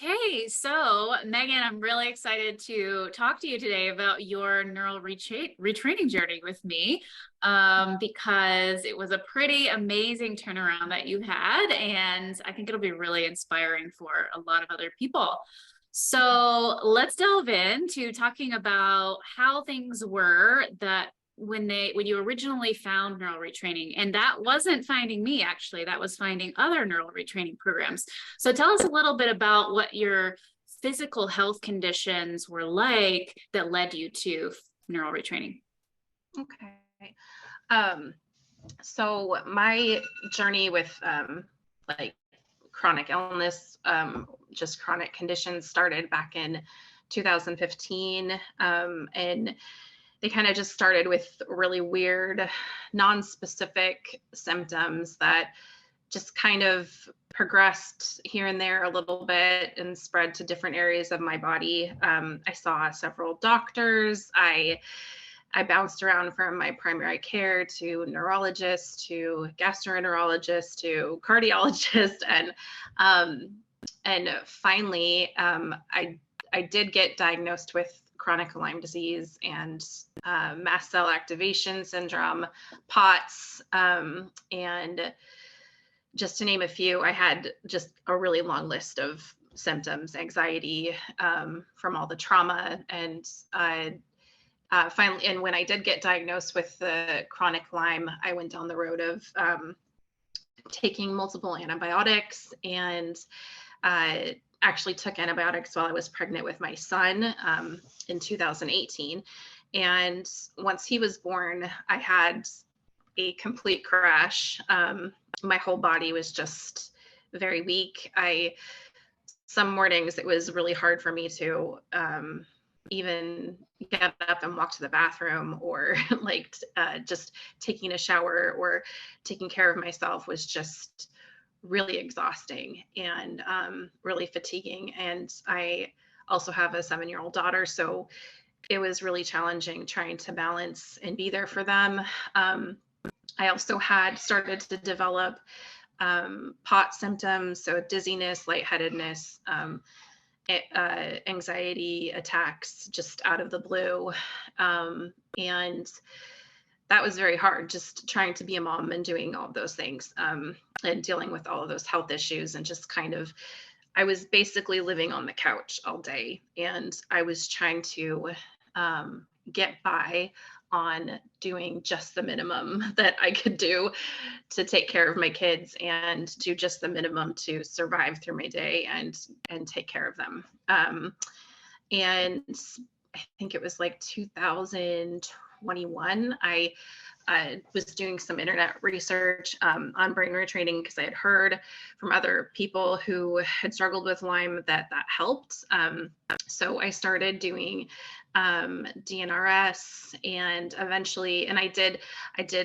Okay, so Megan, I'm really excited to talk to you today about your neural retraining journey with me, because it was a pretty amazing turnaround that you had, and I think it'll be really inspiring for a lot of other people. So let's delve into talking about how things were that when you originally found neural retraining, and that wasn't finding me actually, that was finding other neural retraining programs. So tell us a little bit about what your physical health conditions were like that led you to neural retraining. Okay. Um, so my journey with like chronic illness, just chronic conditions started back in 2015. And they kind of just started with really weird, non-specific symptoms that just kind of progressed here and there a little bit and spread to different areas of my body. I saw several doctors. I bounced around from my primary care to neurologist to gastroenterologist to cardiologist, and finally I did get diagnosed with chronic Lyme disease and mast cell activation syndrome, POTS, and just to name a few. I had just a really long list of symptoms, anxiety from all the trauma, and finally, and when I did get diagnosed with the chronic Lyme, I went down the road of taking multiple antibiotics, and actually took antibiotics while I was pregnant with my son in 2018. And once he was born, I had a complete crash. My whole body was just very weak. Some mornings it was really hard for me to even get up and walk to the bathroom, or like just taking a shower or taking care of myself was just really exhausting and really fatiguing. And I also have a 7-year-old daughter, so it was really challenging trying to balance and be there for them. I also had started to develop POT symptoms, so dizziness, lightheadedness, anxiety attacks just out of the blue. And that was very hard, just trying to be a mom and doing all of those things, and dealing with all of those health issues, and just kind of, I was basically living on the couch all day, and I was trying to get by on doing just the minimum that I could do to take care of my kids and do just the minimum to survive through my day and take care of them. And I think it was like 2021, I was doing some internet research on brain retraining, because I had heard from other people who had struggled with Lyme that helped. So I started doing DNRS, and eventually, and I did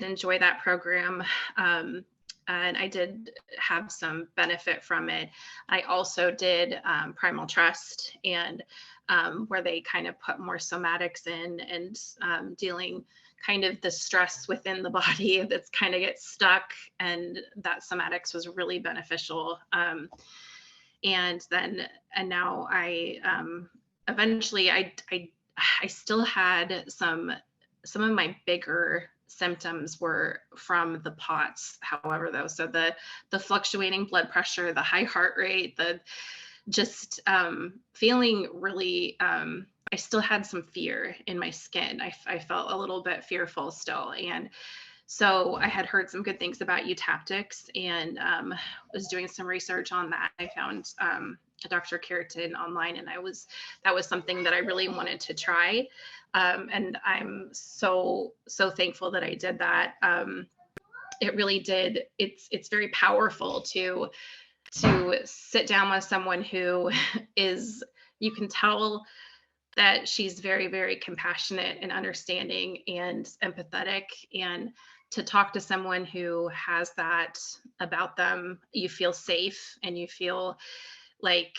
enjoy that program. And I did have some benefit from it. I also did Primal Trust, and where they kind of put more somatics in, and dealing kind of the stress within the body that's kind of gets stuck, and that somatics was really beneficial. And now I eventually I still had some of my bigger symptoms were from the POTS, however, though. So the fluctuating blood pressure, the high heart rate, the just feeling really, I still had some fear in my skin. I felt a little bit fearful still. And so I had heard some good things about eutaptics, and was doing some research on that. I found Dr. Keratin online, and that was something that I really wanted to try. And I'm so thankful that I did that. It really did. It's very powerful to sit down with someone who is, you can tell that she's very, very compassionate and understanding and empathetic, and to talk to someone who has that about them, you feel safe and you feel like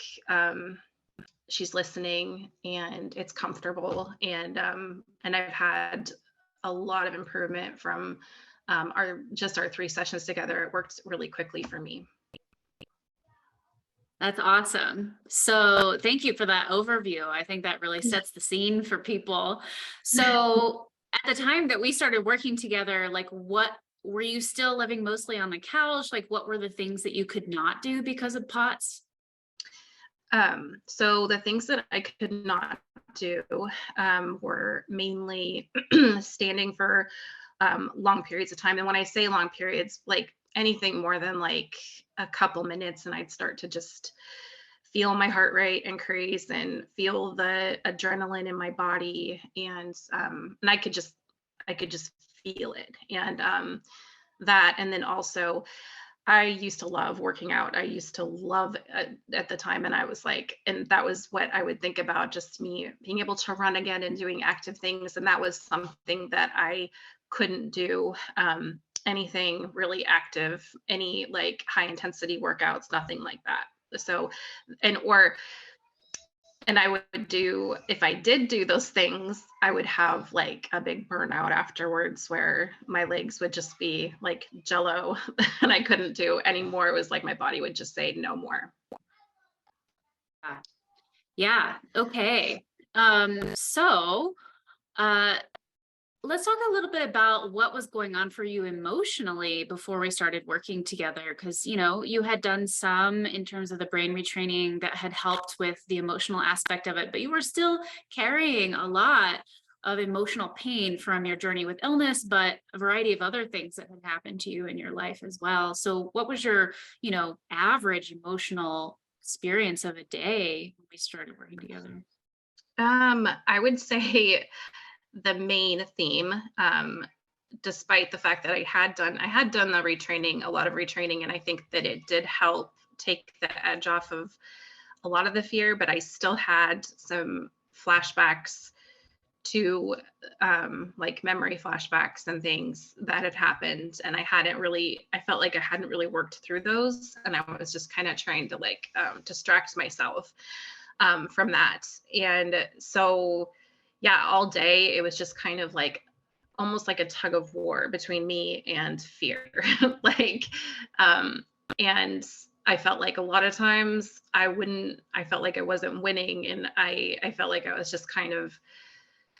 she's listening and it's comfortable. And I've had a lot of improvement from our 3 sessions together. It worked really quickly for me. That's awesome. So thank you for that overview. I think that really sets the scene for people. So at the time that we started working together, like what were you still living mostly on the couch? Like what were the things that you could not do because of POTS? So the things that I could not do were mainly standing for long periods of time. And when I say long periods, like anything more than like a couple minutes, and I'd start to just feel my heart rate increase and feel the adrenaline in my body, and I could just feel it, and that, and then also I used to love working out. I used to love at the time. And I was like, and that was what I would think about, just me being able to run again and doing active things. And that was something that I couldn't do. Anything really active, any like high intensity workouts, nothing like that. So, and I would do, if I did do those things, I would have like a big burnout afterwards where my legs would just be like jello and I couldn't do anymore. It was like my body would just say no more. Yeah. Okay. So uh let's talk a little bit about what was going on for you emotionally before we started working together. Because, you had done some in terms of the brain retraining that had helped with the emotional aspect of it, but you were still carrying a lot of emotional pain from your journey with illness, but a variety of other things that had happened to you in your life as well. So, what was your, average emotional experience of a day when we started working together? I would say the main theme, despite the fact that I had done the retraining, a lot of retraining, and I think that it did help take the edge off of a lot of the fear, but I still had some flashbacks to like memory flashbacks and things that had happened. And I felt like I hadn't really worked through those. And I was just kind of trying to like distract myself from that. And so, yeah, all day it was just kind of like almost like a tug of war between me and fear. like, um, and I felt like a lot of times I felt like I wasn't winning, and I felt like I was just kind of,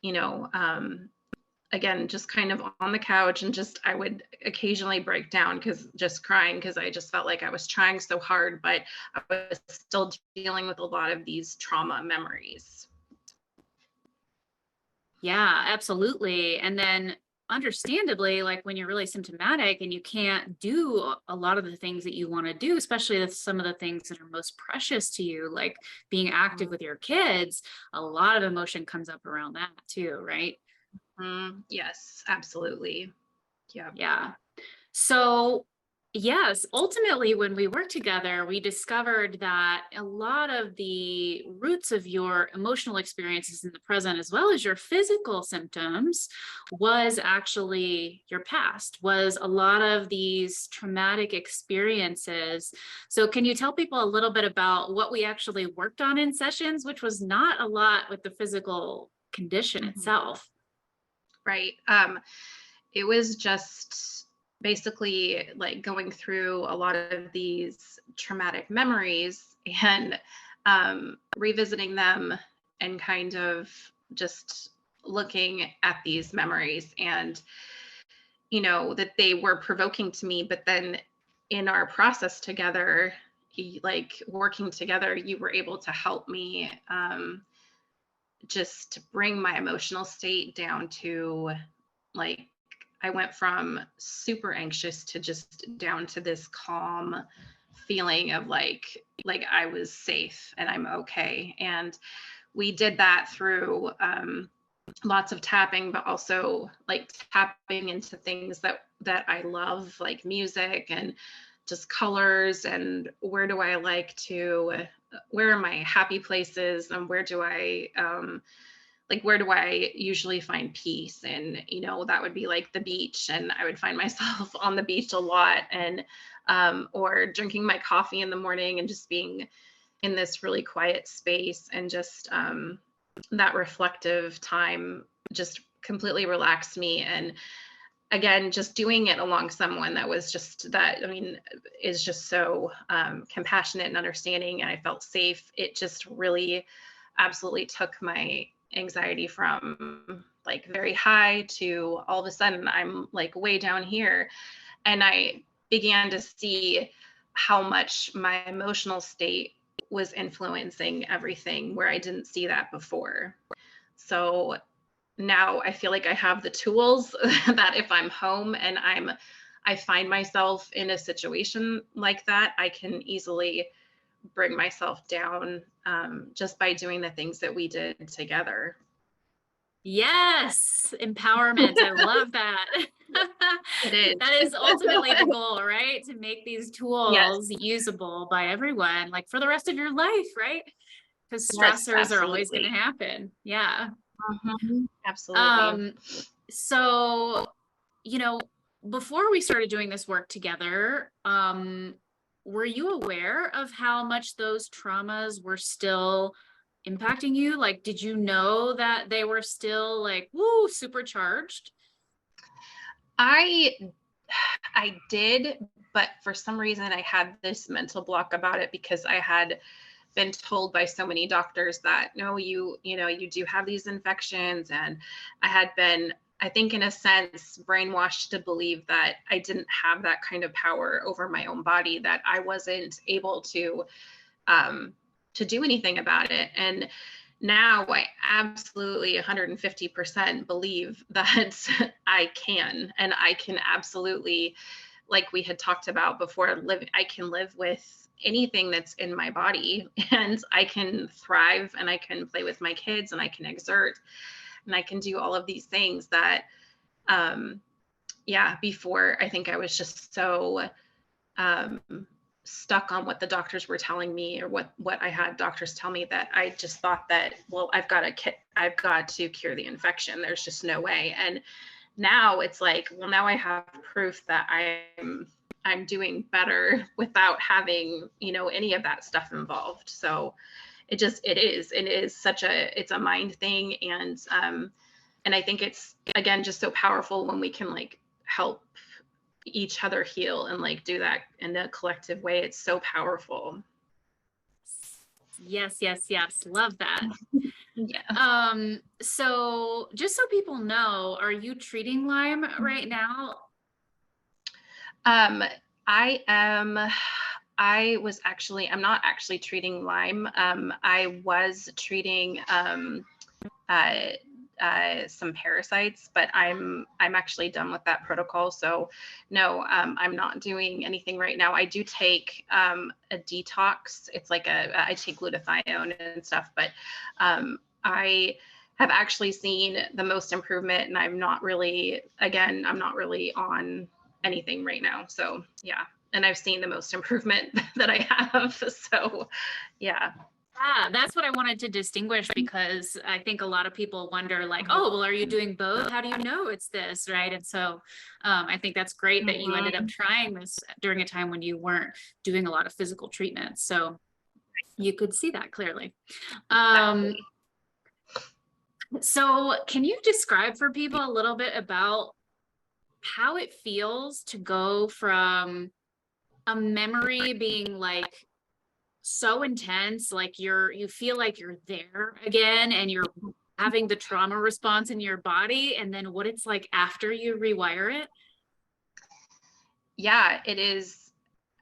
you know, again, just kind of on the couch, and just I would occasionally break down because just crying, because I just felt like I was trying so hard, but I was still dealing with a lot of these trauma memories. Yeah, absolutely. And then understandably, like when you're really symptomatic and you can't do a lot of the things that you want to do, especially with some of the things that are most precious to you, like being active with your kids, a lot of emotion comes up around that too, right? Yes, absolutely. Yeah. Yeah. So, yes, ultimately, when we worked together, we discovered that a lot of the roots of your emotional experiences in the present, as well as your physical symptoms, was actually your past, was a lot of these traumatic experiences. So, can you tell people a little bit about what we actually worked on in sessions, which was not a lot with the physical condition Mhm. itself? Right. It was just basically like going through a lot of these traumatic memories and revisiting them, and kind of just looking at these memories, and that they were provoking to me, but then in our process together, like working together, you were able to help me just bring my emotional state down to, like, I went from super anxious to just down to this calm feeling of like I was safe and I'm okay. And we did that through lots of tapping, but also like tapping into things that I love, like music and just colors, and where are my happy places, and where do I usually find peace? And, that would be like the beach. And I would find myself on the beach a lot, and, or drinking my coffee in the morning and just being in this really quiet space, and just that reflective time just completely relaxed me. And again, just doing it along someone that was just that, I mean, is just so compassionate and understanding, and I felt safe. It just really absolutely took my anxiety from like very high to all of a sudden I'm like way down here. And I began to see how much my emotional state was influencing everything where I didn't see that before. So now I feel like I have the tools that if I'm home and I find myself in a situation like that, I can easily bring myself down just by doing the things that we did together. Yes, empowerment. I love that. It is. That is ultimately the goal, right? To make these Yes. tools usable by everyone, like for the rest of your life, right? Because Yes, stressors are always going to absolutely. happen. Yeah. Absolutely. Um, so, you know, before we started doing this work together, were you aware of how much those traumas were still impacting you? Like, did you know that they were still like, woo, supercharged? I I did, but for some reason I had this mental block about it because I had been told by so many doctors that no, you know, you do have these infections. And I had been, I think in a sense, brainwashed to believe that I didn't have that kind of power over my own body, that I wasn't able um to do anything about it. And now I absolutely 150% believe that I can, and I can absolutely, like we had talked about before, I can live with anything that's in my body, and I can thrive, and I can play with my kids, and I can exert, and I can do all of these things that um yeah, before I think I was just so um stuck on what the doctors were telling me, or what I had doctors tell me, that I just thought that, well, I've got to cure the infection. There's just no way. And now it's like, well, now I have proof that I'm doing better without having, you know, any of that stuff involved. So it is such a, it's a mind thing. And I think it's, again, just so powerful when we can like help each other heal and like do that in a collective way. It's so powerful. Yes, yes, yes. Love that. Yeah. So just so people know, are you treating Lyme right now? Um, I am. I'm not actually treating Lyme. I was treating uh, some parasites, but I'm actually done with that protocol. So no, I'm not doing anything right now. I do take a detox. It's like I take glutathione and stuff, but I have actually seen the most improvement, and I'm not really on anything right now. So yeah, and I've seen the most improvement that I have. So yeah. Yeah, that's what I wanted to distinguish because I think a lot of people wonder, like, oh, well, are you doing both? How do you know it's this, right? And so I think that's great that you ended up Mhm. trying this during a time when you weren't doing a lot of physical treatments. So you could see that clearly. Um, Exactly. so can you describe for people a little bit about how it feels to go from a memory being like so intense, like you feel like you're there again and you're having the trauma response in your body, and then what it's like after you rewire it? Yeah, it is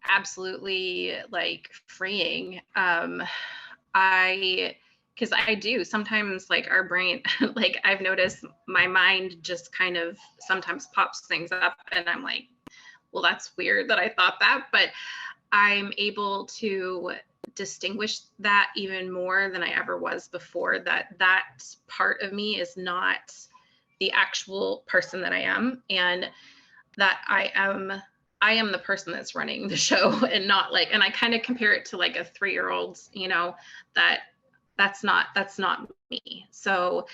absolutely like freeing. I Because I do sometimes, like our brain, like I've noticed my mind just kind of sometimes pops things up, and I'm like, well, that's weird that I thought that, but I'm able to distinguish that even more than I ever was before, that that part of me is not the actual person that I am, and that I am the person that's running the show, and not like, and I kind of compare it to like a 3-year-old, you know, that that's not me. So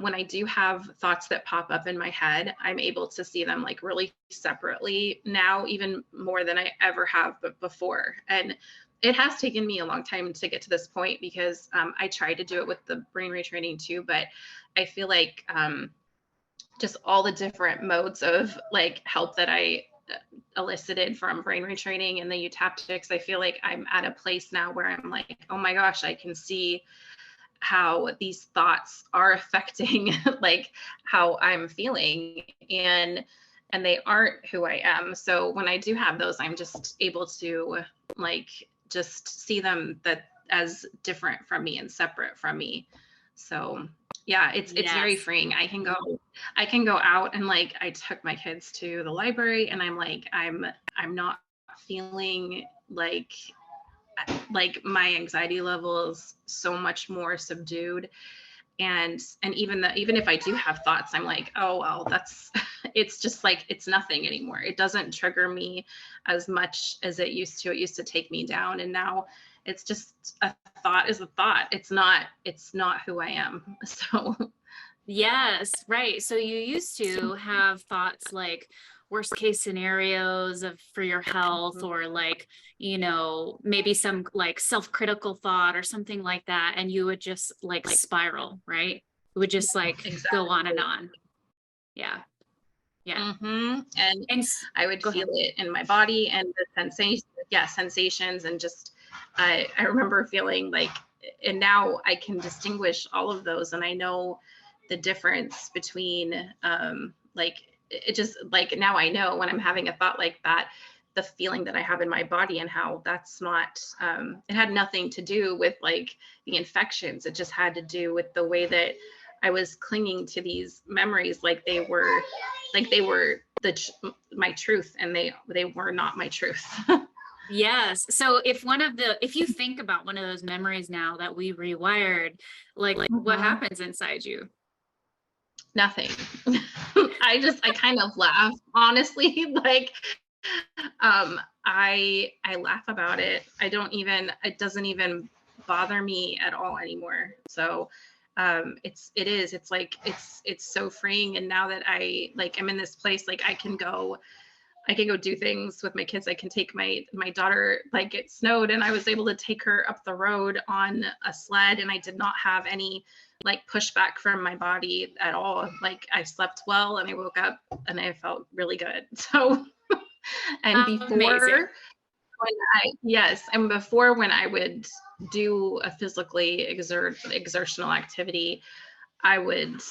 when I do have thoughts that pop up in my head, I'm able to see them like really separately now, even more than I ever have before. And it has taken me a long time to get to this point, because I tried to do it with the brain retraining too, but I feel like just all the different modes of like help that I elicited from brain retraining and the eutaptics. I feel like I'm at a place now where I'm like, oh my gosh, I can see how these thoughts are affecting like how I'm feeling, and they aren't who I am. So when I do have those, I'm just able to like just see them that as different from me and separate from me. So yeah, it's very Yes. freeing. I can go out, and like I took my kids to the library, and I'm like I'm not feeling like my anxiety level is so much more subdued, and even if I do have thoughts, I'm like, oh well, that's it's just like it's nothing anymore. It doesn't trigger me as much as it used to. It used to take me down, and now it's just a thought is a thought. It's not who I am. So Yes, right. So you used to have thoughts like worst case scenarios of for your health, or like, maybe some like self-critical thought or something like that, and you would just like spiral, right? It would just like go on and exactly. on. Yeah. Yeah. And And I would go feel ahead. it in my body, and the sensation, yeah, sensations, and just I remember feeling like, and now I can distinguish all of those, and I know the difference between like it just like now I know when I'm having a thought like that, the feeling that I have in my body, and how that's not it had nothing to do with like the infections. It just had to do with the way that I was clinging to these memories like they were my truth, and they were not my truth. Yes. So if you think about one of those memories now that we rewired, like what Mhm. happens inside you? Nothing. I kind of laugh, honestly. Like I laugh about it. It doesn't even bother me at all anymore. So it's like it's so freeing. And now that I'm in this place, like I can go do things with my kids. I can take my daughter, like it snowed, and I was able to take her up the road on a sled, and I did not have any like pushback from my body at all. Like I slept well, and I woke up and I felt really good. So and Amazing. before when I would do a physically exertional activity, I would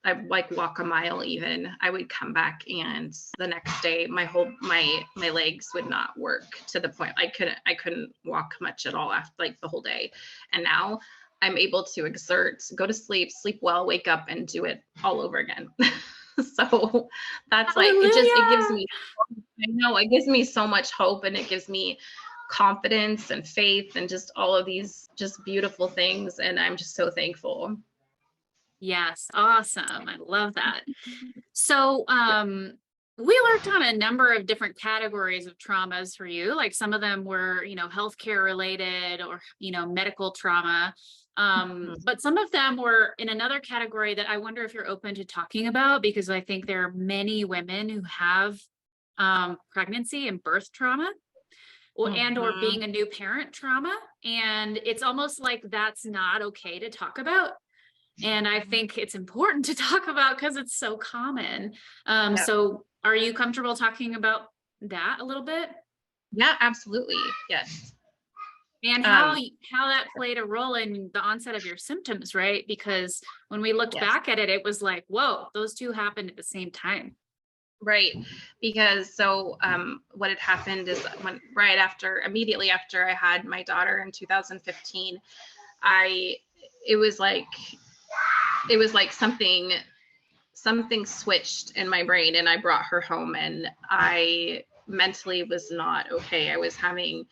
I like walk a mile even. I would come back, and the next day my legs would not work to the point I couldn't walk much at all after like the whole day. And now I'm able to exert, go to sleep, sleep well, wake up, and do it all over again. So that's like it gives Hallelujah. me, I know, it gives me so much hope, and it gives me confidence and faith, and just all of these just beautiful things, and I'm just so thankful. Yes, awesome. I love that. So, we worked on a number of different categories of traumas for you. Like some of them were, healthcare related or, medical trauma. But some of them were in another category that I wonder if you're open to talking about, because I think there are many women who have pregnancy and birth trauma, or Mhm. being a new parent trauma. And it's almost like that's not okay to talk about. And I think it's important to talk about because it's so common. Yep. So are you comfortable talking about that a little bit? Yeah, absolutely. Yes. And Um, how that played a role in the onset of your symptoms, right? Because when we looked yes. back at it, it was like, whoa, those two happened at the same time. Right. Because what had happened is when right after immediately after I had my daughter in 2015, I it was like something switched in my brain, and I brought her home, and I mentally was not okay. I was having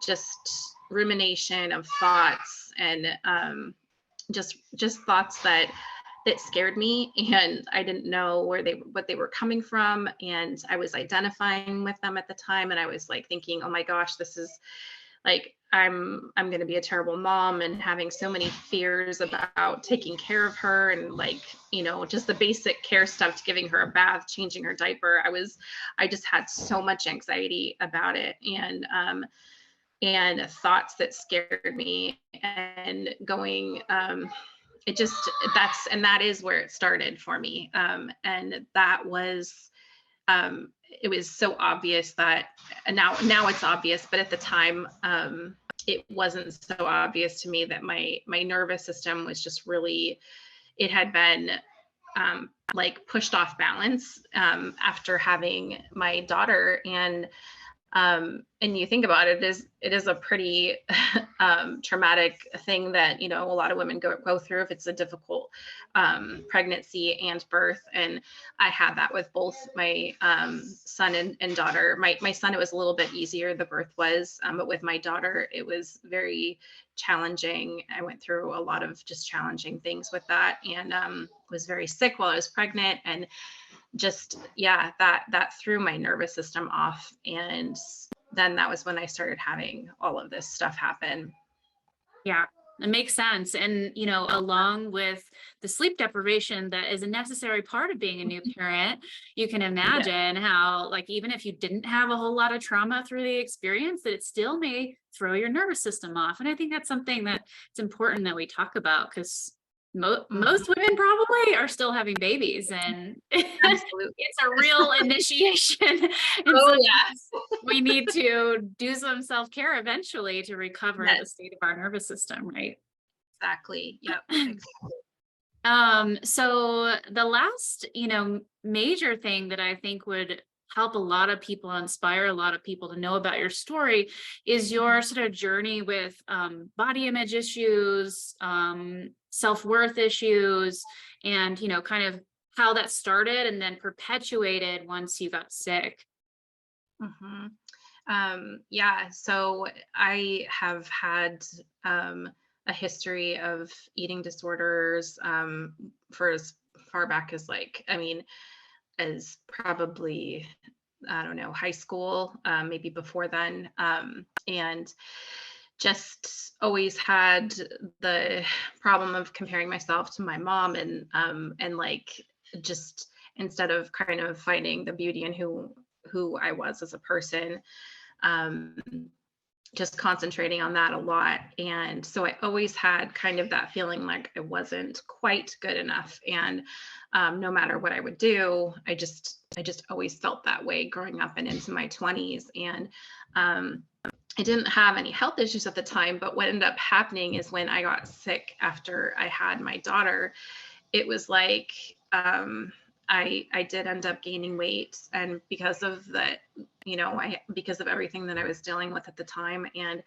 just rumination of thoughts, and just thoughts that scared me, and I didn't know what they were coming from, and I was identifying with them at the time, and I was like thinking, oh my gosh, this is like I'm going to be a terrible mom, and having so many fears about taking care of her, and like just the basic care stuff, giving her a bath, changing her diaper. I just had so much anxiety about it, and thoughts that scared me, and going it just, that is where it started for me. And that was, it was so obvious that, and now it's obvious, but at the time, it wasn't so obvious to me that my nervous system was just really, it had been, like pushed off balance, after having my daughter. And you think about it, it is a pretty traumatic thing that, you know, a lot of women go through if it's a difficult pregnancy and birth. And I had that with both my son and daughter. My son, it was a little bit easier, the birth was, but with my daughter, it was very challenging. I went through a lot of just challenging things with that, and was very sick while I was pregnant. And just, yeah, that threw my nervous system off. And then that was when I started having all of this stuff happen. Yeah, it makes sense. And, you know, along with the sleep deprivation that is a necessary part of being a new parent, you can Yeah. imagine how, like, even if you didn't have a whole lot of trauma through the experience, that it still may throw your nervous system off. And I think that's something that it's important that we talk about, because Mhm. most women probably are still having babies, and Absolutely. it's a real initiation. And so Oh yeah. we need to do some self-care eventually to recover the Yes, state of our nervous system, right? exactly. Yep. Exactly. So the last, you know, major thing that I think would help a lot of people, inspire a lot of people to know about your story, is your Mhm. sort of journey with body image issues, self-worth issues, and, you know, kind of how that started and then perpetuated once you got sick. Mhm. Yeah, so I have had a history of eating disorders, for as far back as, like, I mean, as probably, I don't know, high school, maybe before then. And just always had the problem of comparing myself to my mom, and like, just, instead of kind of finding the beauty in who I was as a person, um, just concentrating on that a lot. And so I always had kind of that feeling like I wasn't quite good enough. And no matter what I would do, I just always felt that way growing up and into my 20s. And I didn't have any health issues at the time, but what ended up happening is when I got sick after I had my daughter, it was like, I did end up gaining weight, and because of that, you know, I because of everything that I was dealing with at the time. And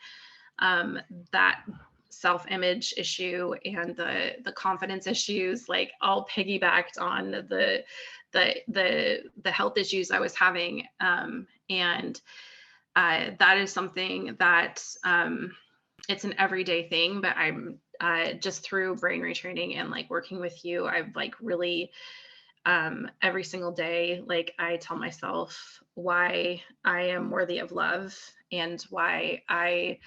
that self-image issue and the confidence issues, like, all piggybacked on the health issues I was having. And that is something that, it's an everyday thing, but I'm, just through brain retraining and like working with you, I've like really, every single day, like, I tell myself why I am worthy of love and why I,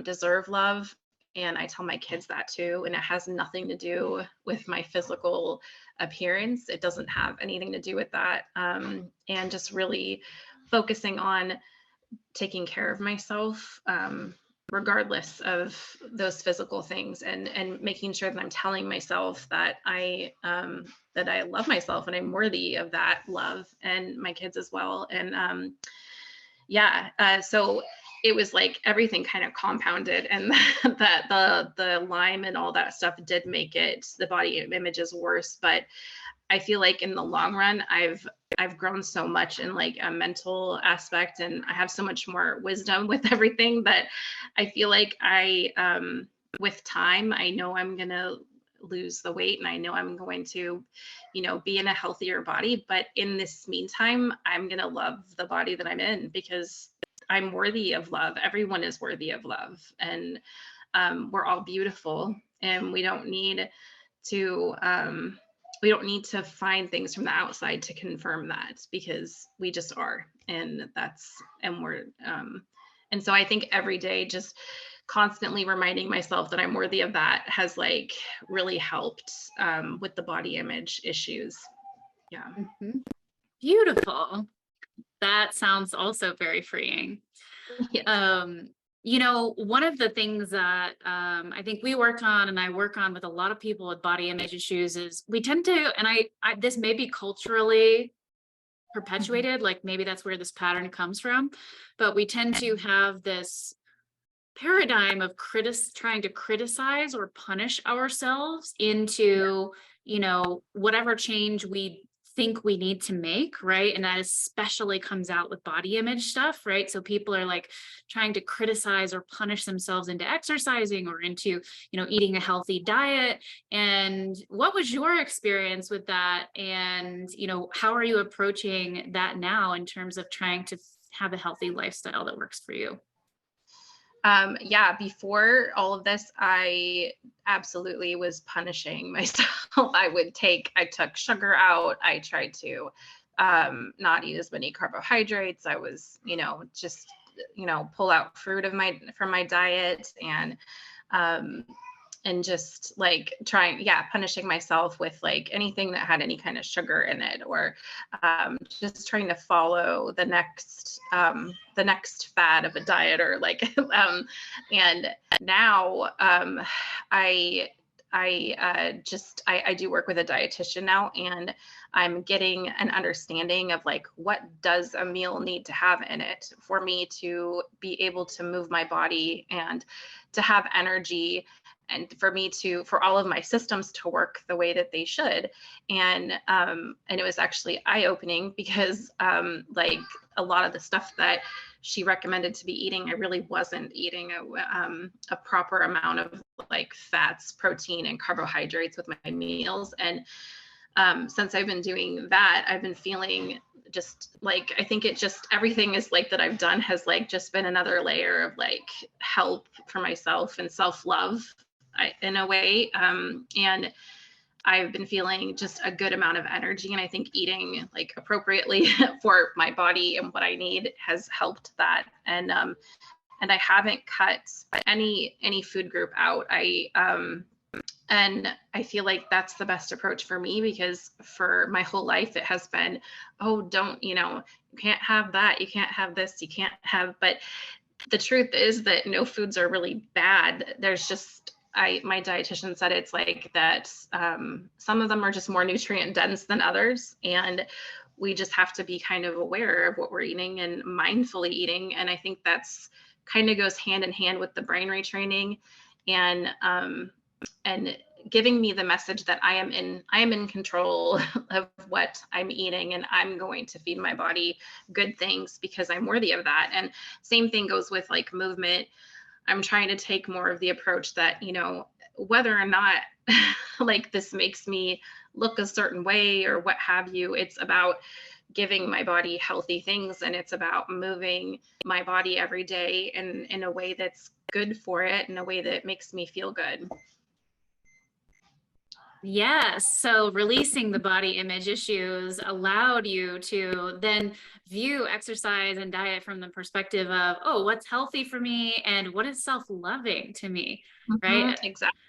deserve love. And I tell my kids that too. And it has nothing to do with my physical appearance. It doesn't have anything to do with that. And just really focusing on taking care of myself, regardless of those physical things, and making sure that I'm telling myself that I love myself and I'm worthy of that love, and my kids as well. And yeah, so it was like everything kind of compounded, and that the Lyme and all that stuff did make it, the body images worse. But I feel like in the long run, I've grown so much in like a mental aspect, and I have so much more wisdom with everything, that I feel like with time, I know I'm gonna lose the weight, and I know I'm going to, you know, be in a healthier body. But in this meantime, I'm gonna love the body that I'm in, because I'm worthy of love. Everyone is worthy of love, and we're all beautiful, and to we don't need to find things from the outside to confirm that, because we just are. And we're, and so I think every day, just constantly reminding myself that I'm worthy of that has like really helped, with the body image issues. Yeah. Mhm. Beautiful. That sounds also very freeing. Yes. Um, One of the things that I think we work on, and I work on with a lot of people with body image issues, is we tend to, and this may be culturally Mhm. perpetuated, like maybe that's where this pattern comes from, but we tend to have this paradigm of trying to criticize or punish ourselves into, whatever change we think we need to make, right? And that especially comes out with body image stuff, right? So people are like trying to criticize or punish themselves into exercising or into, eating a healthy diet. And what was your experience with that? And, how are you approaching that now in terms of trying to have a healthy lifestyle that works for you? Yeah, before all of this, I absolutely was punishing myself. I took sugar out. I tried to not eat as many carbohydrates. I was, just, pull out fruit from my diet, um, and just like punishing myself with like anything that had any kind of sugar in it, or just trying to follow the next fad of a diet, or like and now I I do work with a dietitian now, and I'm getting an understanding of like what does a meal need to have in it for me to be able to move my body and to have energy, and for all of my systems to work the way that they should. And it was actually eye-opening because like a lot of the stuff that she recommended to be eating, I really wasn't eating a proper amount of like fats, protein, and carbohydrates with my meals. And since I've been doing that, I've been feeling just like, I think it just, everything is like that I've done has like just been another layer of like help for myself and self-love, in a way. And I've been feeling just a good amount of energy. And I think eating like appropriately for my body and what I need has helped that. And I haven't cut any food group out. And I feel like that's the best approach for me, because for my whole life it has been, oh, don't, you can't have that, you can't have this, you can't have, but the truth is that no foods are really bad. There's just, my dietitian said it's like that. Some of them are just more nutrient dense than others, and we just have to be kind of aware of what we're eating and mindfully eating. And I think that's kind of goes hand in hand with the brain retraining, and and giving me the message that I am in control of what I'm eating, and I'm going to feed my body good things because I'm worthy of that. And same thing goes with like movement. I'm trying to take more of the approach that, whether or not like this makes me look a certain way or what have you, it's about giving my body healthy things, and it's about moving my body every day in a way that's good for it, in a way that makes me feel good. Yes. So releasing the body image issues allowed you to then view exercise and diet from the perspective of, oh, what's healthy for me and what is self-loving to me, right? Exactly.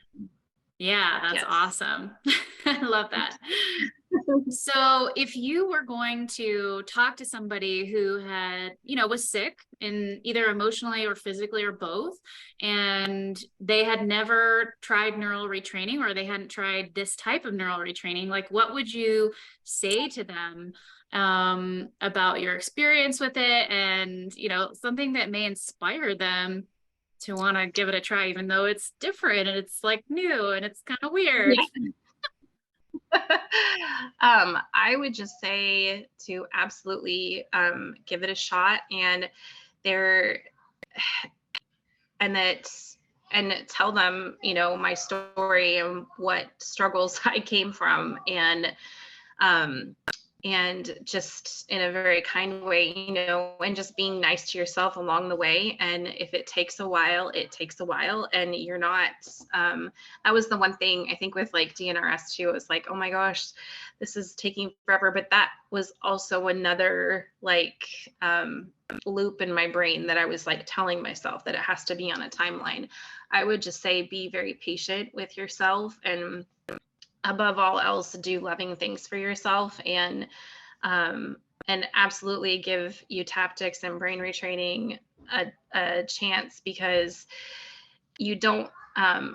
Yeah, that's Yes. awesome. I love that. So if you were going to talk to somebody who had, was sick in either emotionally or physically or both, and they had never tried neural retraining or they hadn't tried this type of neural retraining, like what would you say to them about your experience with it and, something that may inspire them to want to give it a try, even though it's different and it's like new and it's kind of weird. Yeah. I would just say to absolutely give it a shot, and there and that and tell them, my story and what struggles I came from, um, and just in a very kind way, and just being nice to yourself along the way. And if it takes a while, it takes a while, and you're not, that was the one thing I think with like DNRS too. It was like, oh my gosh, this is taking forever. But that was also another like, loop in my brain that I was like telling myself that it has to be on a timeline. I would just say be very patient with yourself, and above all else, do loving things for yourself, um, and absolutely give you tactics and brain retraining a chance, because you don't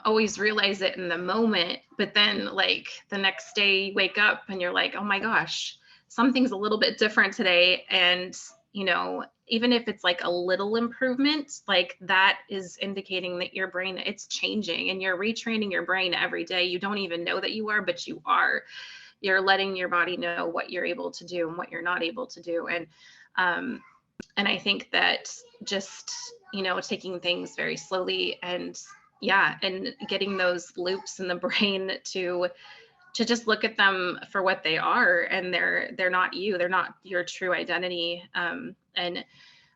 always realize it in the moment, but then like the next day you wake up and you're like, oh my gosh, something's a little bit different today. And, you know, even if it's like a little improvement, like that is indicating that your brain, it's changing, and you're retraining your brain every day. You don't even know that you are, but you are. You're letting your body know what you're able to do and what you're not able to do. Um, and I think that just, you know, taking things very slowly, and yeah, and getting those loops in the brain to just look at them for what they are, and they're not you, they're not your true identity. And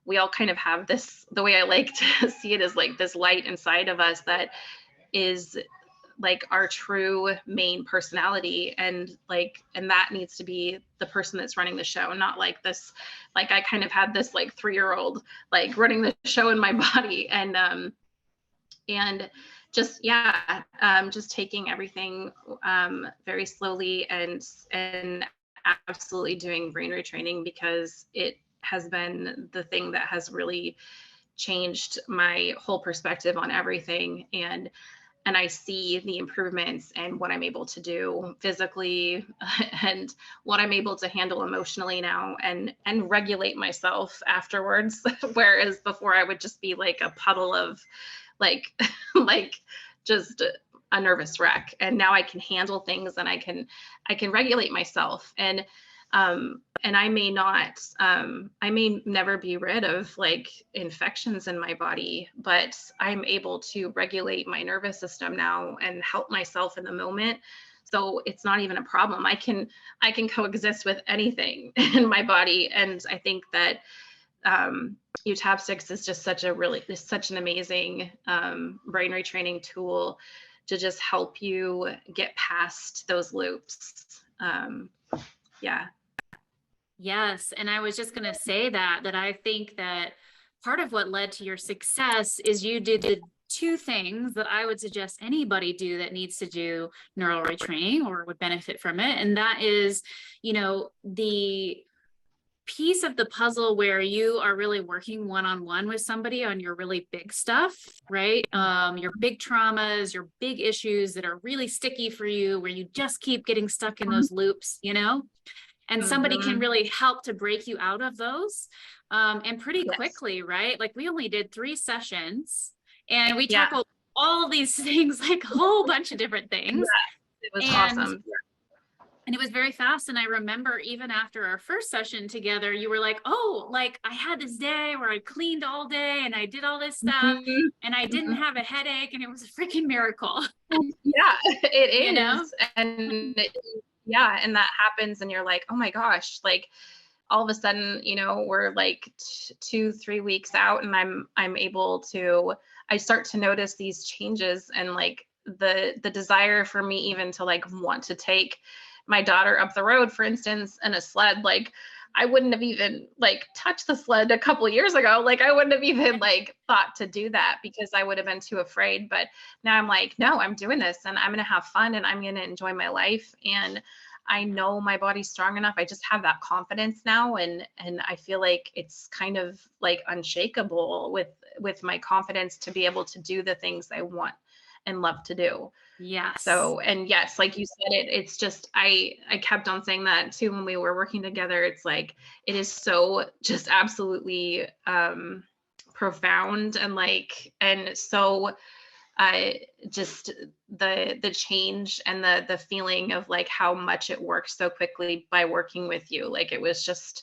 we all kind of have this, the way I like to see it is like this light inside of us that is like our true main personality, and that needs to be the person that's running the show, not like this, like I kind of had this like 3-year-old like running the show in my body. And just yeah, just taking everything very slowly, and absolutely doing brain retraining, because it has been the thing that has really changed my whole perspective on everything. And I see the improvements and what I'm able to do physically and what I'm able to handle emotionally now, and regulate myself afterwards. Whereas before I would just be like a puddle of like like just a nervous wreck. And now I can handle things, and I can regulate myself. And I may not, I may never be rid of like infections in my body, but I'm able to regulate my nervous system now and help myself in the moment. So it's not even a problem. I can coexist with anything in my body. And I think that Utapsticks is just such an amazing brain retraining tool to just help you get past those loops. Yeah. Yes. And I was just going to say that I think that part of what led to your success is you did the two things that I would suggest anybody do that needs to do neural retraining or would benefit from it. And that is, you know, the piece of the puzzle where you are really working one-on-one with somebody on your really big stuff, right? Your big traumas, your big issues that are really sticky for you, where you just keep getting stuck in those loops, you know? And somebody can really help to break you out of those, and pretty quickly, right? Like we only did 3 sessions and we tackled all these things, like a whole bunch of different things. It was awesome. And it was very fast. And I remember even after our first session together, you were like, oh, like I had this day where I cleaned all day and I did all this stuff and I didn't have a headache, and it was a freaking miracle. Yeah, it is. You know? And yeah, and that happens and you're like, oh my gosh, like all of a sudden, you know, we're like 2-3 weeks out, and I'm able to, I start to notice these changes, and like the desire for me even to like want to take my daughter up the road, for instance, in a sled. Like I wouldn't have even like touched the sled a couple of years ago. Like I wouldn't have even like thought to do that, because I would have been too afraid. But now I'm like, no, I'm doing this, and I'm going to have fun, and I'm going to enjoy my life. And I know my body's strong enough. I just have that confidence now. And I feel like it's kind of like unshakable with my confidence to be able to do the things I want and love to do. Yes. So, and yes, like you said, it's just, I kept on saying that too when we were working together. It's like, it is so just absolutely profound, and like, and so just the change and the feeling of like how much it works so quickly by working with you. Like it was just,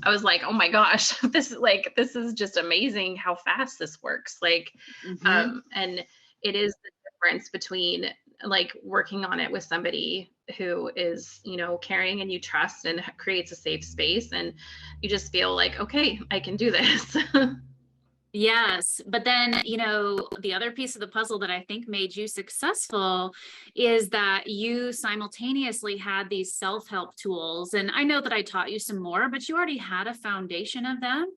I was like, oh my gosh, this is just amazing how fast this works. Like, and it is the difference between like working on it with somebody who is, you know, caring and you trust and creates a safe space, and you just feel like, okay, I can do this. Yes. But then, you know, the other piece of the puzzle that I think made you successful is that you simultaneously had these self-help tools. And I know that I taught you some more, but you already had a foundation of them.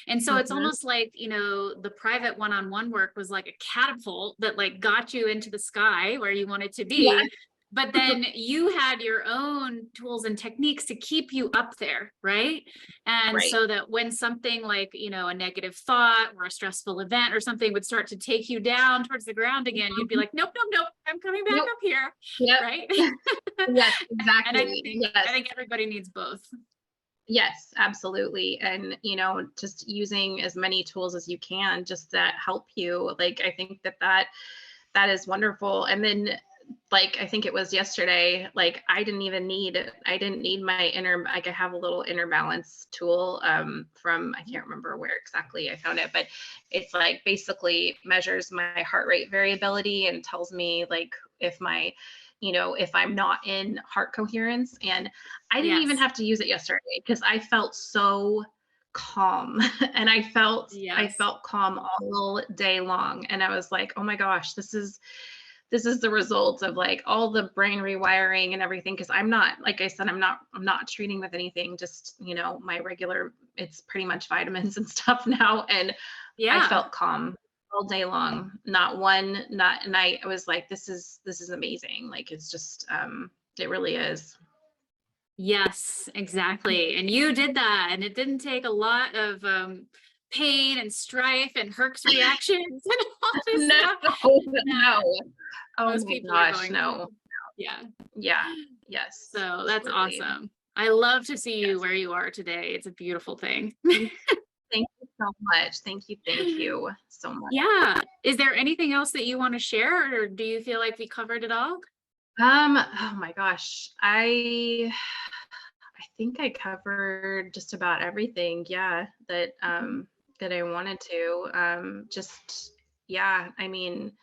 And so it's almost like, you know, the private one-on-one work was like a catapult that like got you into the sky where you wanted to be. but then you had your own tools and techniques to keep you up there, right? And Right. so that when something like, a negative thought or a stressful event or something would start to take you down towards the ground again, you'd be Mhm. like, nope, nope, nope, I'm coming back Nope. up here, Yep. right? Yes, And I exactly. think Yes. I think everybody needs both. Yes, absolutely. And, just using as many tools as you can just that help you. Like, I think that is wonderful. And then, like, I think it was yesterday, like, I didn't need my inner, like, I have a little inner balance tool, from, I can't remember where exactly I found it, but it's like basically measures my heart rate variability and tells me like if my, if I'm not in heart coherence. And I didn't even Yes. have to use it yesterday because I felt so calm and I Yes. felt calm all day long. And I was like, oh my gosh, this is the result of like all the brain rewiring and everything. Cause I'm not, like I said, I'm not treating with anything, just, my regular, it's pretty much vitamins and stuff now. And I Yeah. felt calm all day long. Not one, not, and I was like, this is amazing. Like, it's just, it really is. Yes, exactly. And you did that, and it didn't take a lot of pain and strife and Herc's reactions and all this No, stuff no. that Oh most my people are gosh, going no. through. Yeah. Yeah. Yes, So that's absolutely. awesome. I love to see you Yes. where you are today. It's a beautiful thing. Thank thank you so much. Thank you so much. Yeah. Is there anything else that you want to share, or do you feel like we covered it all? Oh my gosh. I think I covered just about everything, yeah, Mhm. that I wanted to. Just yeah, I mean,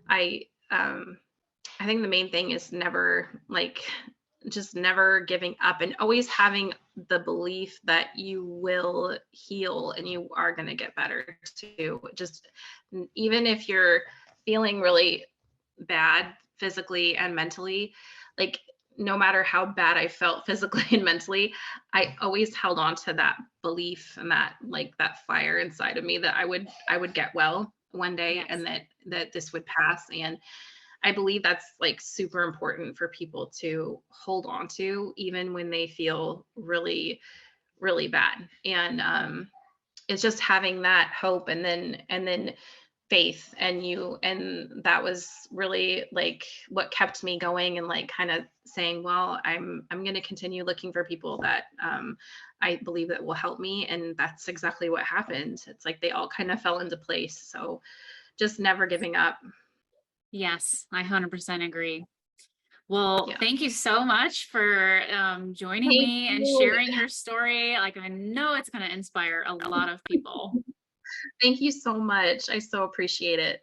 I I think the main thing is never like just never giving up and always having the belief that you will heal and you are going to get better too. Just even if you're feeling really bad physically and mentally, like no matter how bad I felt physically and mentally, I always held on to that belief and that like that fire inside of me that I would get well one day Yes. and that this would pass. And I believe that's like super important for people to hold on to, even when they feel really, really bad. And it's just having that hope and then faith and that was really like what kept me going and like kind of saying, well, I'm going to continue looking for people that I believe that will help me. And that's exactly what happened. It's like they all kind of fell into place. So just never giving up. Yes, I 100% agree. Well, Yeah. thank you so much for joining Thank me and you. sharing your story. Like, I know it's going to inspire a lot of people. Thank you so much. I so appreciate it.